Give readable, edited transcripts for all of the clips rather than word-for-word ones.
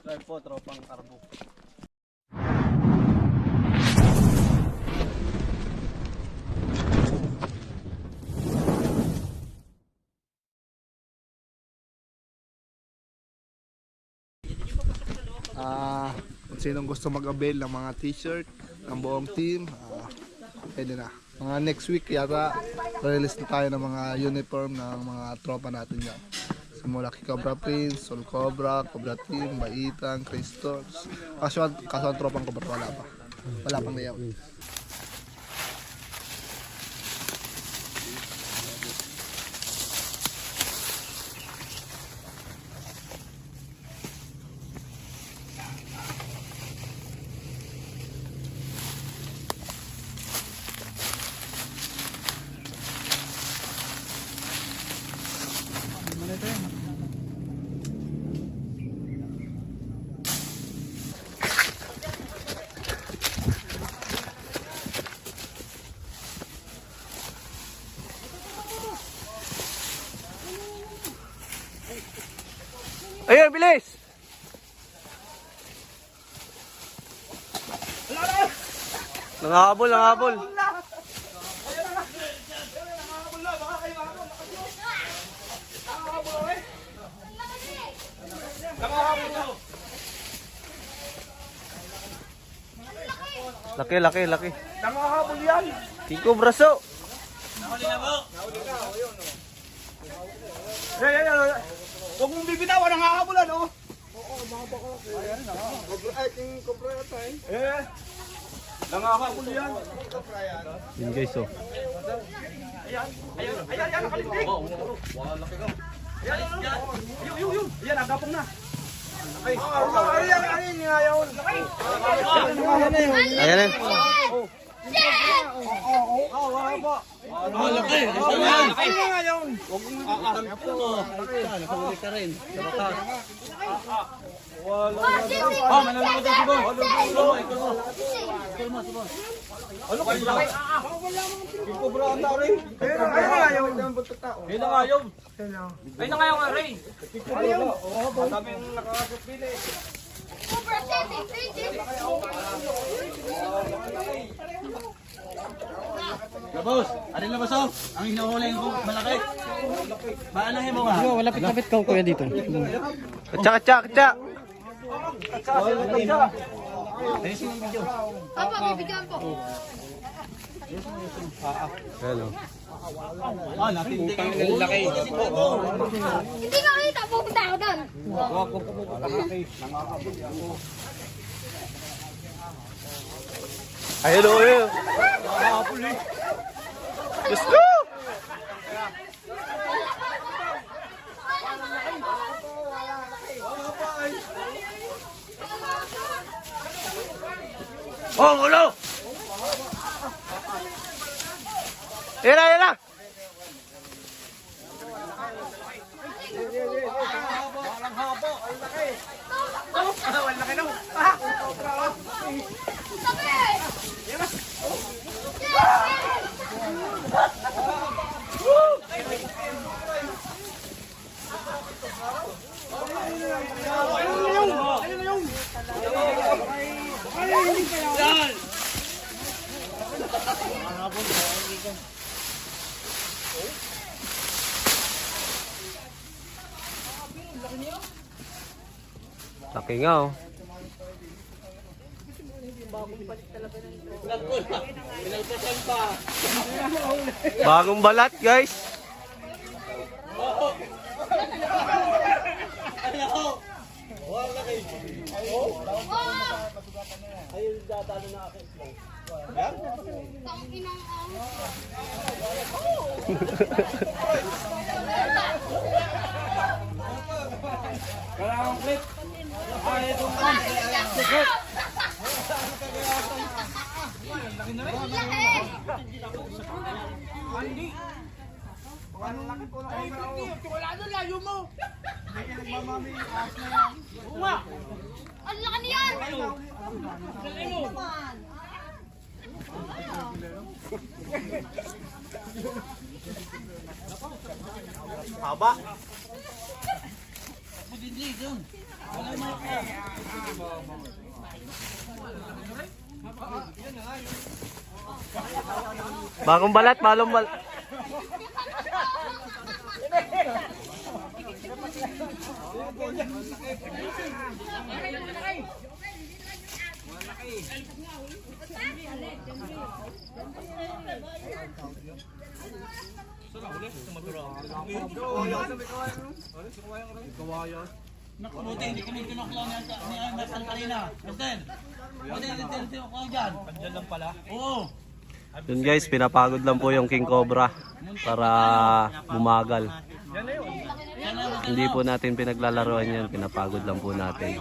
Subscribe po, Tropang Arbo. Kung sinong gusto mag-avail ng mga t-shirt ng buong team, pwede na. Mga next week yata release na tayo ng mga uniform ng mga tropa natin yan. Simula kay Cobra Prince, Soul Cobra, Cobra Team, Baitan, Crystals. Kaso ang tropang Cobra wala pa. Wala pang layout. Ayun, bilis! Nangahabol, nangahabol. Laki, laki, laki. Nangahabol yan! Tiko, braso. Nahuli na po! Huwag mong bibitawan, nangahabulan, oh! Oo, mga baka. Ayan, ay, king Cobra yata eh. Nangahabol yan. Yun guys, oh. Ayan, nakalindig! Wala, laki ka. Ayan, yun. Ayan, agapong na. Ayan, ngayaw. Ayan eh. Wala po. Laki. Ngayaw. Huwag mo nakakam ito. Nakahuli ka rin. Manalo din si Bo. Ano kayo lang? Yung Cobra ang tao rin. Ayun ngayaw. Ayun na ngayaw. Ayun na ngayaw nga rin. Oo, sabi yung nakakapili. Boss, alin na ba so? Ang hinuhuli ko malaki. Paanahin mo nga. Wala lapit ka kuya dito. Katsa, katsa, katsa. Ayusin yung video. Papa, bibigyan po. Hello. Natindi kayo. Laki. Hindi ka kita, pupunta ako doon. Ayun, oh, ayun. Let's go! Oh, ulo! Yan na, yan na! Laki nga, oh. Bagong balat, guys. Kailangan clip. Ay, ito. Wala na, layo mo. Ang laki niyan! Haba. Bagong balat, malong balat. Naku, buti, hindi kami tinuklaw ni Anderson kanina. Anderson, buti, hindi tinuklaw dyan. Andyan lang pala? Oo. Yun guys, pinapagod lang po yung King Cobra para bumagal. Hindi po natin pinaglalaroan yan, pinapagod lang po natin.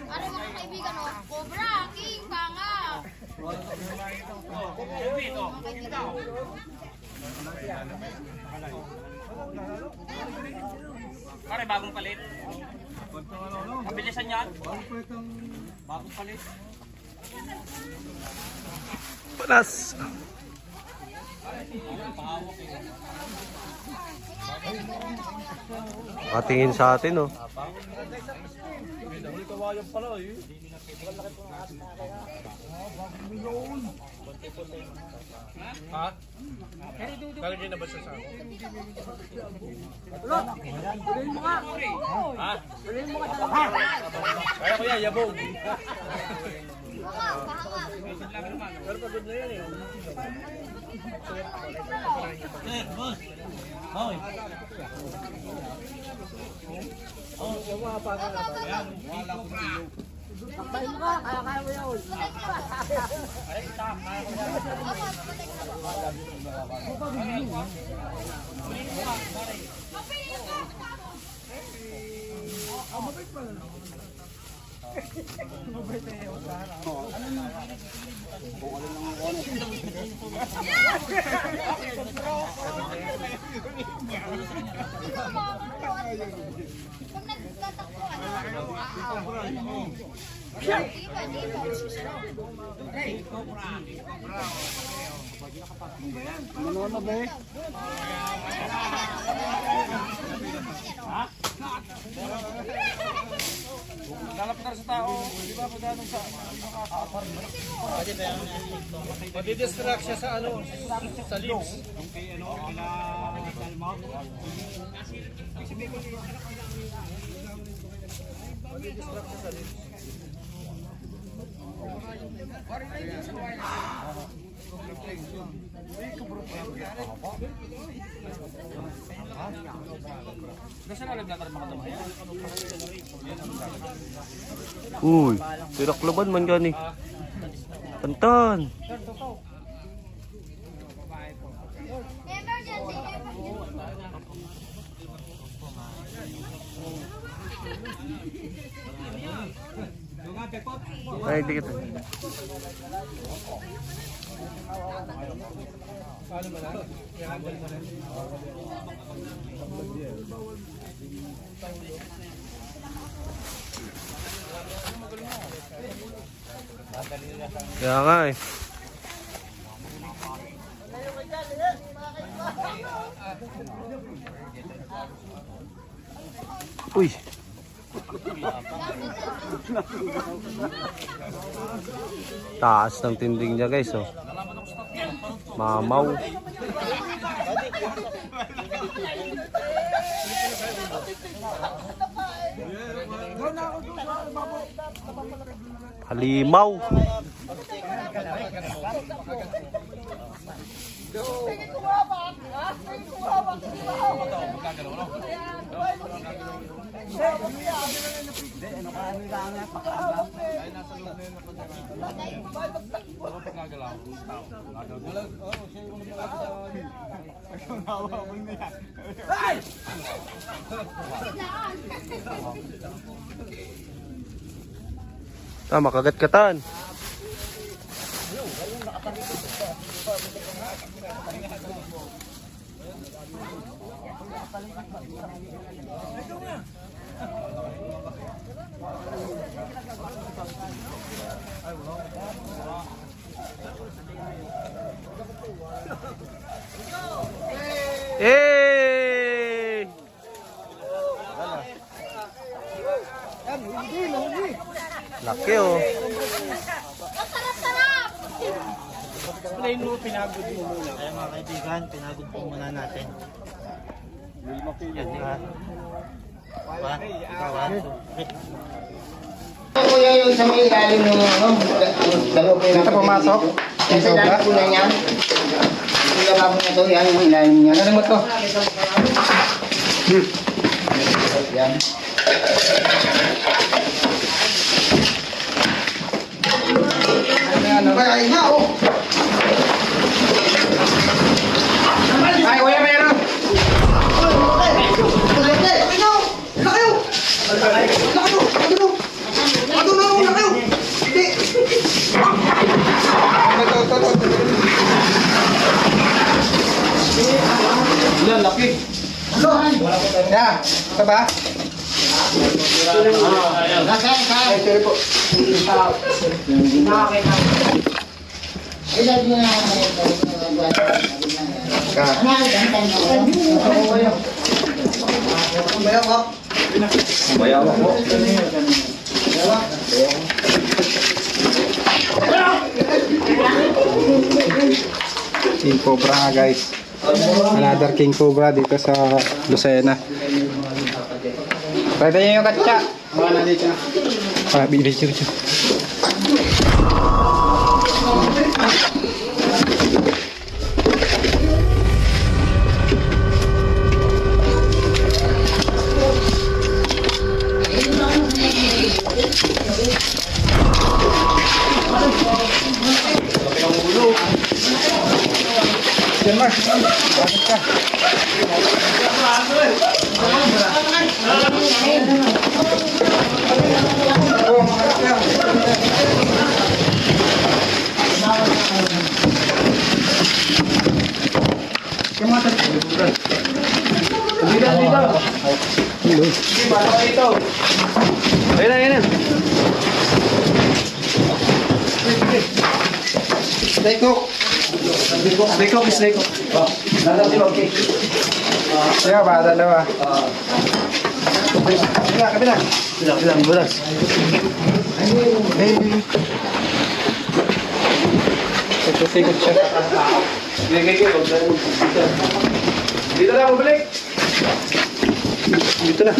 Ano mga kaibigan, oh? Cobra, King, Banga. Pare, bagong palit. Mabilisan yan. Bagong palit. Panas! Patingin sa atin, oh. Kalagay na ba siya sa ako? Kaya ko yan, yabong. Pero pagod na yan eh. Eh, boss. Hoy. Lalaptar sa tao, di ba pagdanong sa madidistract siya sa ano, sa lips. Uy, tiraklaban man gani. Pantan. Ay, dikit. Kaya nga eh. Uy. Taas ng tinding niya guys, oh. Mamaw. Halimaw. Tama, kagat-katan. Eh! Laki oh. Sarap-sarap! Ay mga kaibigan, pinagod po muna natin. Yan ha. Kuya yung sa may ilalim ng ano, dito pumasok? Sa ilalim po na yan. Yung lababo na to, yan yung ilalim niya. Ano mo to? Yan. Ano ba? Ay, nga oh! Ay, kuya meron! Yan, laki. Ya, ito ba? Ay, sorry po. Bayawa ko. King Cobra nga guys. Another King Cobra dito sa Lucena. Pwede nyo yung katsa. Video. Ayun na. Snake hook. Kaya ba, dalawa? Kabila. Bilang, bulas. Sikot siya. Dito lang, mabalik. Dito na.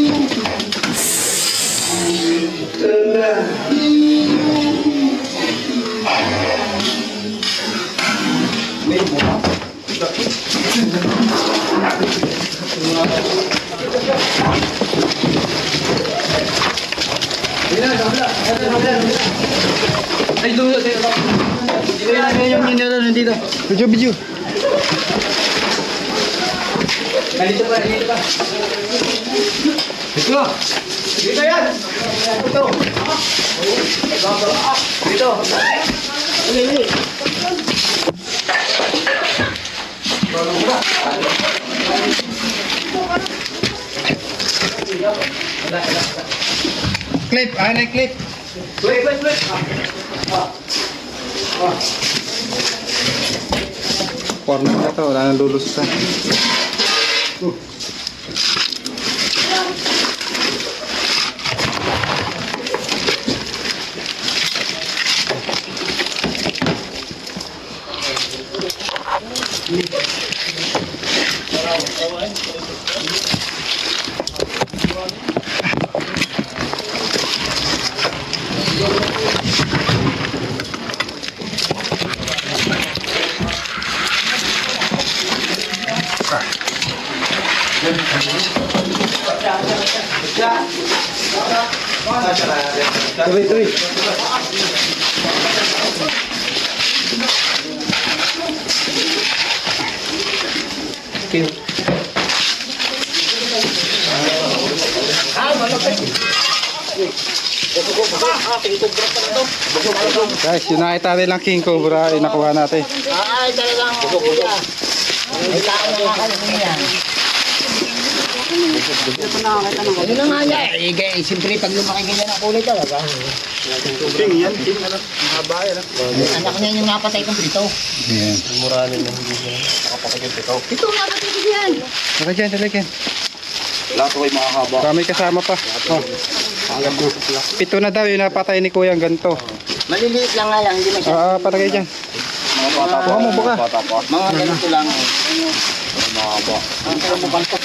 Ay, dulo. Yung minero nandito. Video. Dito pa. Dito yan. Dito. Clip, clip. Wait. Corner na to, wala nang lulusutan. Tuloy. Guys, yun nakita nilang King Cobra, inakuha natin. Ay, talagang May tao na makakalit yan. Ano na nga yan? Eh, siyempre pag lumaki ganyan ang kulay talaga. Anak niya yung napatay kong prito. Muranin na. Ito napatay ko yan. Talagyan. Lahat ko ay makakaba. Kami kasama pa. Oh. Ito na daw yung napatay ni Kuya ang ganito. Maliliit lang nga lang, hindi masyadong. Patagay dyan. Mga bata pa. Buka mo, buka. Bata pa. Mga ganito lang. Makakaba. Ang kaya mo bantot.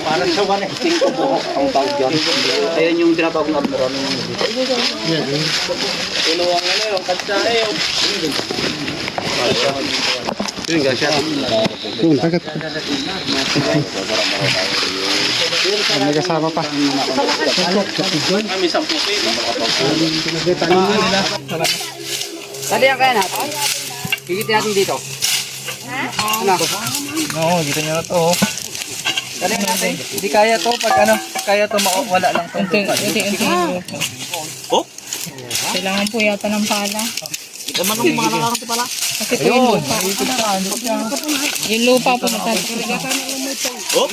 Parang sa one king ko po ang tawag dyan. Ayan yung tinatawag na marami yung dito. Inuwang ano yung katsa eh. Yun, gasya. Yun, tagat. May kasama pa. Kami 10 Dali ang kaya natin. Higitin natin dito. Ano? Oo, dito nyo na to. Dali natin. Hindi kaya to pag ano, kaya to wala lang to. Kailangan po yata ng pala. Naman ng mga nakakati pala. Kasi po yung lupa. Yung lupa po matatagal. Hop.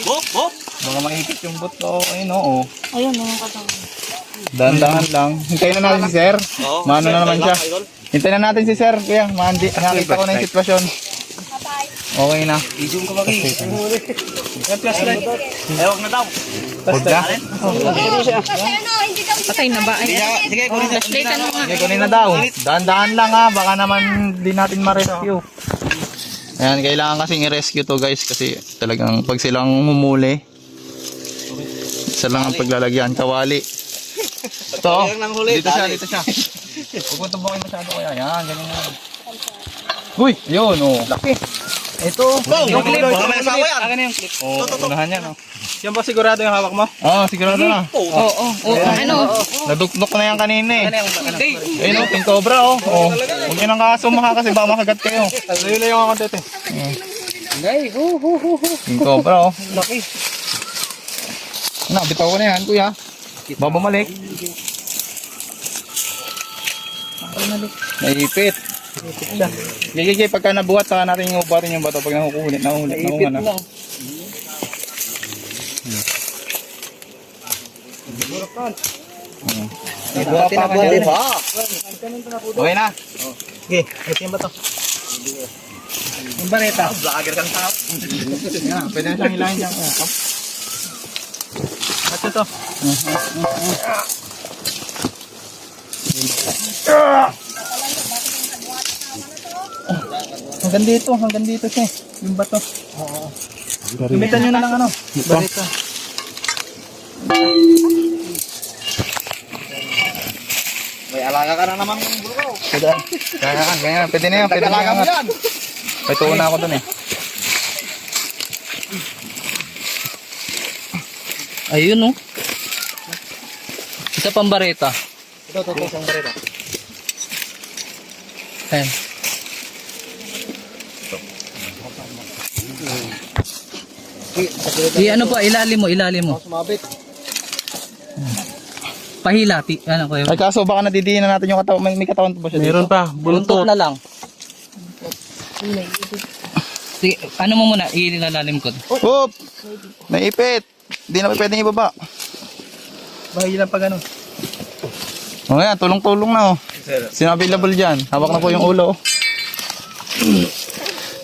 Mga maipit yung bot ko. Ayun oo. Ayun, mga katawan. Dahan-dahan lang. Hintayin na natin si Sir. Mano na naman siya. Hintayin na natin si Sir. Kuya, nakita ko na yung sitwasyon. Okay na. I-zoom ko ba kayo? Flashlight. Huwag na daw. Huwag na. Patay na ba? Sige, kunin na. Flashlightan mo nga. Okay, kunin na daw. Dahan-dahan lang ha. Baka naman di natin ma-rescue. Ayan, kailangan kasing i-rescue to guys. Kasi talagang pag silang humuli, isa lang ang paglalagyan. Kawali. Ito. Dito siya. Huwag mo tumbangin masyado kaya. Ayan, ganyan na. Uy, yun oh. Laki. Ito. Yung clip. Baka may asawa yan. Akin na yung clip. Oo, unahan yan oh. Yan ba sigurado yung hawak mo? Oo, sigurado na. Oo. Ano? Nadukduk na yan kanina eh. Ayun oh, King Cobra oh. Huwag nyo nang kasuma kasi baka makagat kayo. Layo yung ako dito. King Cobra oh. Laki. Na, bitaw ko na yan kuya. Babumalik. Naipit. Gigi, pagka nabuhat, saka natin yung ubatin yung bato pag nahukulit na. Okay na. Sige, ito yung bato. Yung bareta. Vlogger kang tao. Pwede na siyang hilahin dyan. Ba't ito? Hanggang dito siya. Yung bato. Gamitan nyo na lang ano. Bareta. May alaga ka na naman yung bro. Ganyan. Pwede na yan. Pwede na yan. May tuon na ako dun eh. Ayun oh. Isa pang bareta. Ito, isang bareta. Ayan. Ano pa, ilalim mo. Sumabit. Pahila, ano ko yun? Ay kaso baka nadidiin na natin yung katawan. May katawan pa ba siya dito? Meron pa, Buntot na lang. Sige, ano mo muna, ilalalim ko. Hop! Naipit! Hindi na pwedeng ibaba. Bahay lang pa gano'n. O yan, tulong-tulong na oh. Available dyan. Hawak na po yung ulo.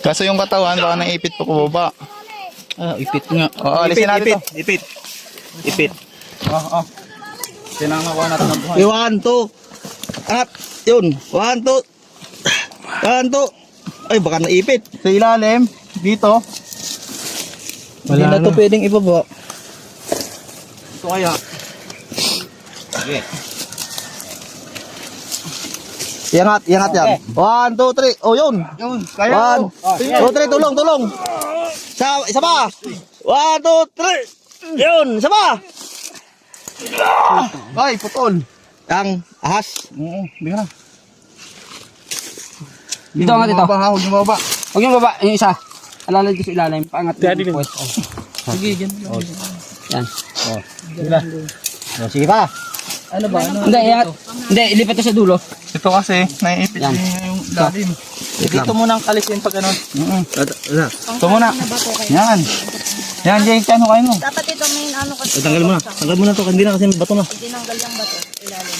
Kaso yung katawan, baka naipit po kubaba. Ah, ipit nga. Oo, alisin natin to. Ipit. Oo. Sinangakuha natin ng buhay. 1, 2. At, yun. 1, 2. 1, 2. Ay, baka naipit. Sa ilalim, dito. Hindi na to pwedeng ibaba. Ito kaya. Sige. Iangat yan. 1, 2, 3. Oh, yun. Kaya 1, 2, 3. Tulong. Isa pa. 1, 2, 3. Yun. Isa pa. Ay, putol. Ang ahas. Oo, bigyan na. Dito nga dito. Huwag yung baba. Huwag yung baba, yung isa. Alalad ko sa ilalim, paangat mo. Sige, dyan. Yan. Sige pa. Ano ba? Hindi, ilipat to sa dulo. Ito kasi, naiipit Yan. yung ilalim. Dito muna ang kalisin pag ganun. Ito muna. Yan. Yan, Jay, kano kayo mo? Dapat ito may ano kasi. Tanggal mo na. Tanggal mo na to. Hindi na kasi may bato na. Tinanggal yung bato. Ilalim.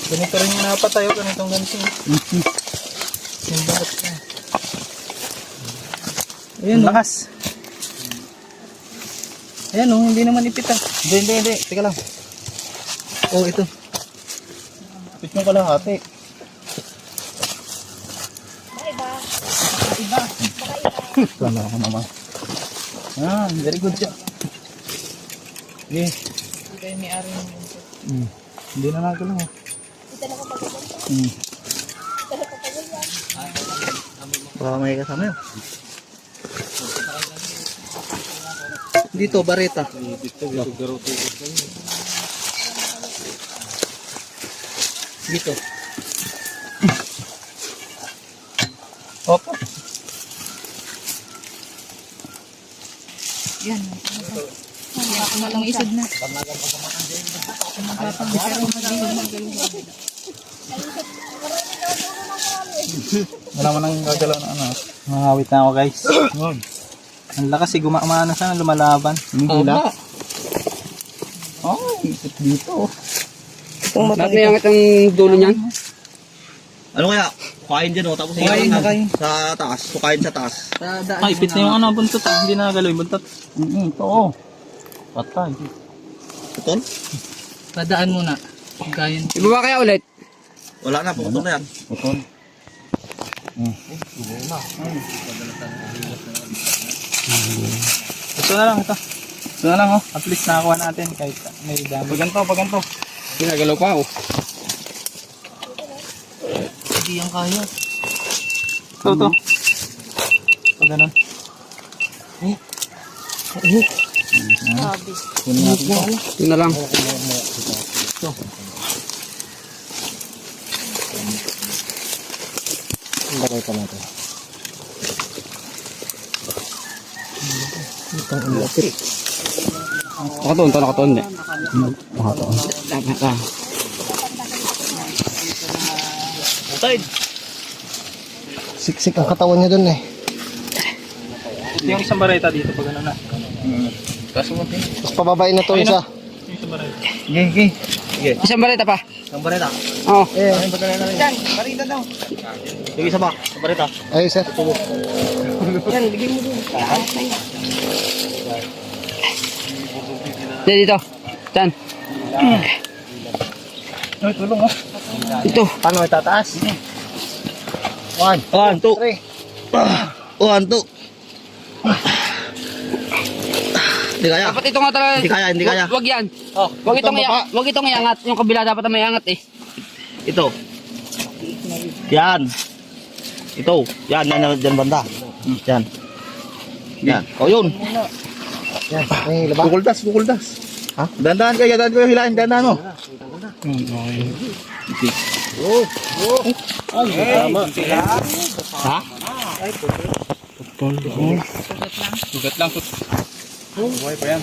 Ganito rin yung napatayo. Ganitong ganito. Yung bato. Ayan, lakas. Ayan, oh, hindi naman ipit ah. Hindi. Teka lang. Oh, ito. Ipit mo kalahati. Lama ako naman. Ah, very good siya. Okay. Hindi may ari mo. Hindi na nagalaw. Baka may kasama yun. Dito, bareta. Dito. Opo. Yan. Baka malang isod na. Wala mo nang gagalaw na ano. Mangawit na ako guys. Ang lakas eh, gumamana sana lumalaban. Hila. Oh, isip dito. Nagkayangit ang dulo niyan. Ano kaya? Kukain dyan o, tapos Kukain. sa taas. Kukain sa taas. Ay, ipit na yung ano, buntot ah. Hindi na nagalaw yung buntot. Ito oh. Patay. Putol? Padaan muna. Gayon. Ibaba kaya ulit? Wala na, putol na yan. Putol. Ito na lang, ito. Ito na lang oh. At least nakakuha natin kahit may dami. Paganto. Ginagalaw pa ako. Hindi yan kaya. Ito. Pag ganun. Sabi. Ito na lang. Nakatoon. Siksik ang katawan niya dun eh. Ito yung isang bareta dito pag ano na. Tapos pababain na to isa. Yung isang bareta. Isang bareta pa. Isang bareta. Oo. Yan. Barita daw. Sige, isa pa. Sa bareta. Ayun sir. Yan. Bigyan mo dun. Dito. Diyan. Ay, tulong oh. Ito. Paano itataas? 1, 2, 3. 1, 2. Hindi kaya. Dapat ito nga talaga. Hindi kaya. Wag yan. Wag itong iangat. Yung kabila dapat na may angat eh. Ito. Yan. Ito. Yan dyan banda. Yan. Yan. O yun. Yan. May laba. Kukuldas. Ha? Dandan kayo hilahin. Dandan mo. Ha? Sugat lang. Buhay pa yan.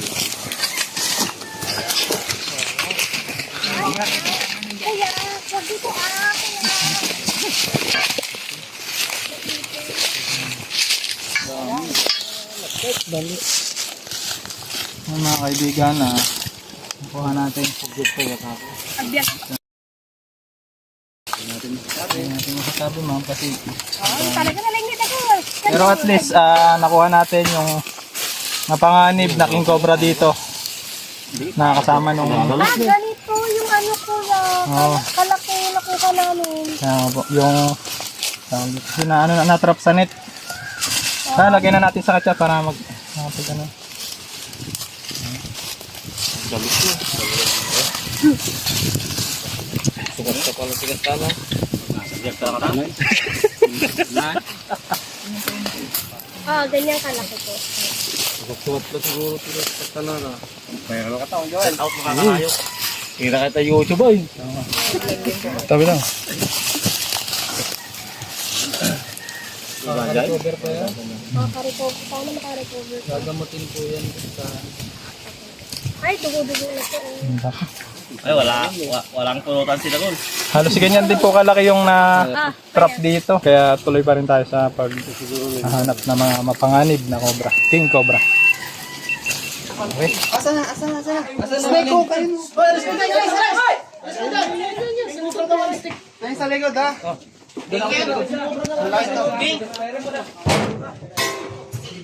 Mga kaibigan na nakuha natin. Hindi natin masasabi ma'am kasi pero at least nakuha natin yung napanganib na king cobra dito na kasama nung Ganito yung ano kuya. Oo. Kalaki nakuha namin. yung natrap sa net. Lagyan na natin sa katsa para mag ano. Ganyan kalaki po. Kira kita YouTube boy. Tabi lang. Recover pa yan. Makarecover. Paano makarecover? Gagamutin po yan sa Ay, dugo-dugo na po. Baka. Ay, walang pulutan sila doon. Halos ganyan din po kalaki yung na-trap dito. Kaya tuloy pa rin tayo sa paghahanap ng mga mapanganib na cobra. King cobra. Okay. Snake ko kayo. Sa likod ha.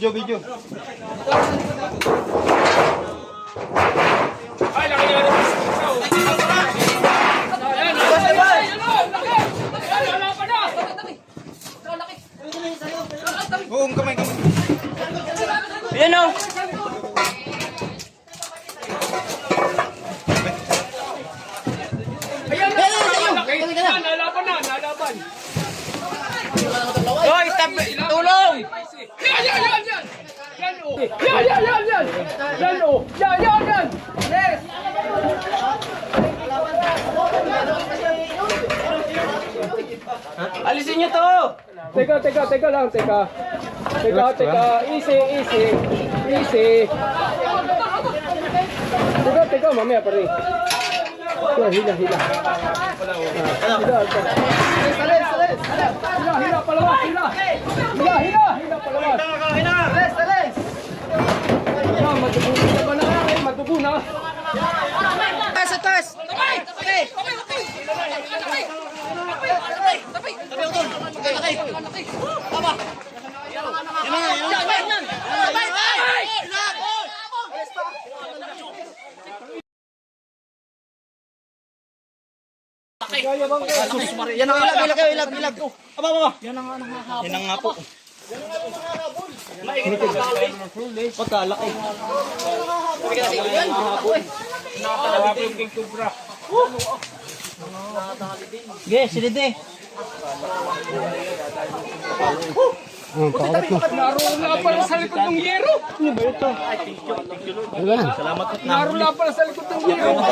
Video. Yan o. Nalaban. Hoy, tulong! Yan! Alisin niyo to! Teka lang. Easy. Teka, mamaya pa rin. Hila. Hila, palawas. Matubo na. Taas. Yan ang ilag. Aba. Yan ang nga po. Pagkalaki. Sige, silide. Narula pala sa likod ng yero. Ano ba ito? Salamat po. Narula pala sa likod ng yero. Mga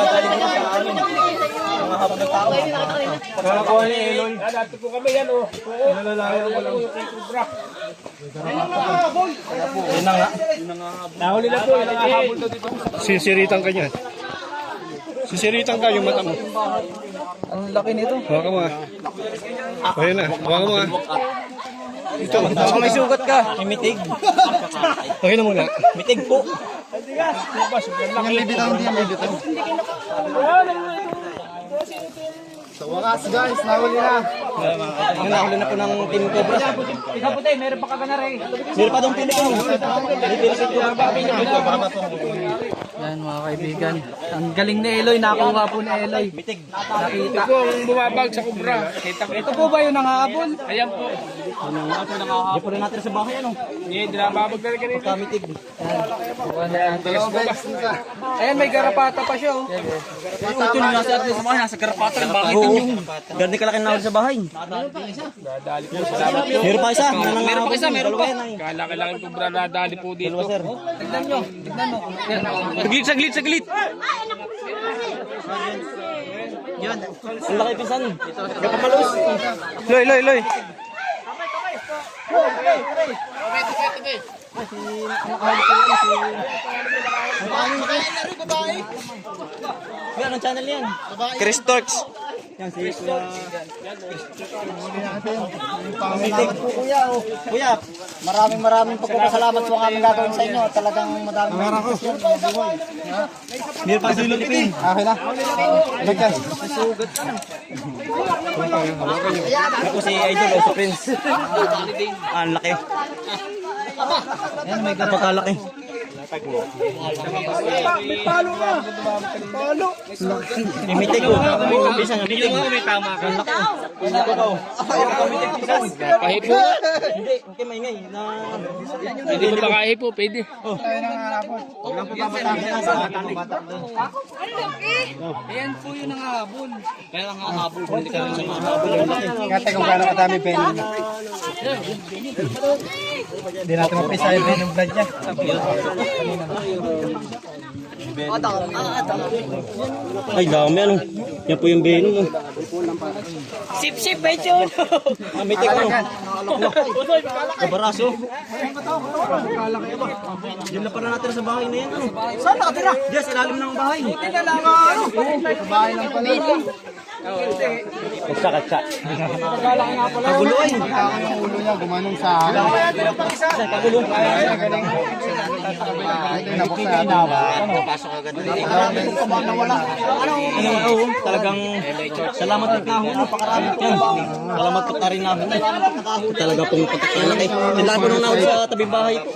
habang ng tao. Nakakuha ni Eloy. Dati po kami yan o. Oo. Nalalayo ko lang yung kubra. Yun na nga. Nahuli na po. Nakahabol daw dito. Sisiritan ka niyan. Sisiritan ka yung mata mo. Ang laki nito. Hawa ka mo ha. Ayun na. Hawa ka mo ha. Ito. Baka may sugat ka. Mitig. Okay na muna. Mitig po. Sa wakas guys, nahuli na. Nahuli na po ng Team Cobra. Ikaw puti, meron pa ka na rin. Meron pa doon Pilipino. Yan mga kaibigan. Ang galing ni Eloy. Nakuha po ni Eloy. Mitig. Nakita. Ito ang bumabag sa kubra. Ito po ba yung nangahabol? Ayan po. Di po rin natin sa bahay ano. Hindi na babag na rin kanina. Kamitig. Ayan, may garapata pa siya. Oh. Ito yung nasa atin sa bahay. Nasa garapatan. Bakit yung ganda kalaki na sa bahay. Meron pa isa. Meron pa. Kalaki-laki kubra na dali po dito. Sir. Tignan nyo. Saglit. Yun. Ang laki pisan. Kapamalos. Loy. Yan ang channel yan. Chris Torx. Yan si Mitig po kuya. Kuya, maraming pagpapasalamat po ang aming gagawin sa inyo. Talagang madaming kasyan. Meron pa si Lilipin. Okay na. Bagay. Ako si Idol o si Prince. Ang laki. Ayan, may pagkalaki. Imitig ko. Bisa nga mitig. May tama ka. Pahipo. Hindi, okay maingay. Pwede mo makahipo, pwede. Ayan po yung nangahabol. Kaya lang hahabol ko. Hindi ka lang sa mga habol. Ingate kung gaano kadami pen. Hindi natin mapisa yung pen ng blood niya. Ay, dami ano. Yan po yung venom. Sip-sip, medyo. May tek ano. Kabaraso. Diyan na pala natin sa bahay na yan. Ano? Saan nakatira? Diyan, sa ilalim ng bahay. Hindi na lang ano. Bahay lang pala. Katsa. Kagulo ay. Ang ulo niya, gumanong sa akin. Kagulo. Talagang salamat at nahon. Napakarami yan. Salamat at na rin nahon. Talaga pong pagkakalaki. Nilago nung nahon sa tabi bahay po.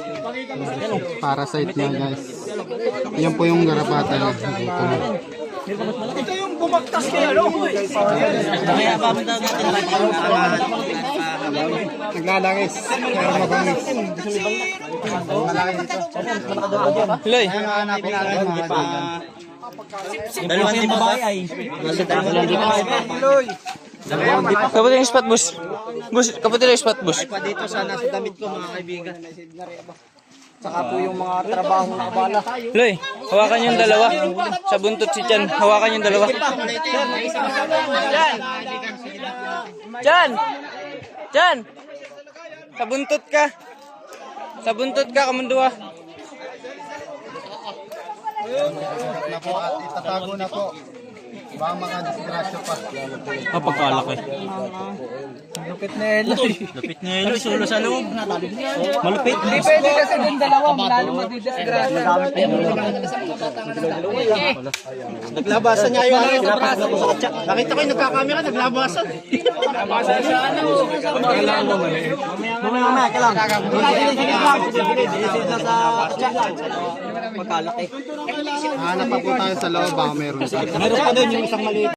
Parasite niya guys. Yan po yung garapata niya. Ito yung bumagtas kaya, no? Kaya papunta natin Naglalangis. Pero mabangis. Loy, Hanapin natin mga dito. dalawang di babae ay. Dalawang di babae. kaputi yung spot, boss. Boss, kaputi yung spot, boss. Pa dito sana sa damit ko mga kaibigan. Saka po yung mga trabaho na abala. Loy, hawakan yung dalawa. Sa buntot si Chan, hawakan yung dalawa. Chan! Chan! Sa buntot ka. Sa buntot ka, kamundua. Na po at itatago na po. Baka mga disgrasya pa. Pagkalaki. Lupit na Eloy. Lupit ni Eloy, sulo sa loob. Malupit. Hindi pwede kasi dun dalawa, lalo madidisgrasya. Naglabasan niya yung pinapaso ko sa katsa. Nakita ko yung nagkakamera, naglabasan. Naglabasan siya, ano? Mamaya, kailang. Sige lang sa katsa. Pagkalaki. Hanap pa po tayo sa loob. Baka meron. Meron pa doon yung isang maliit.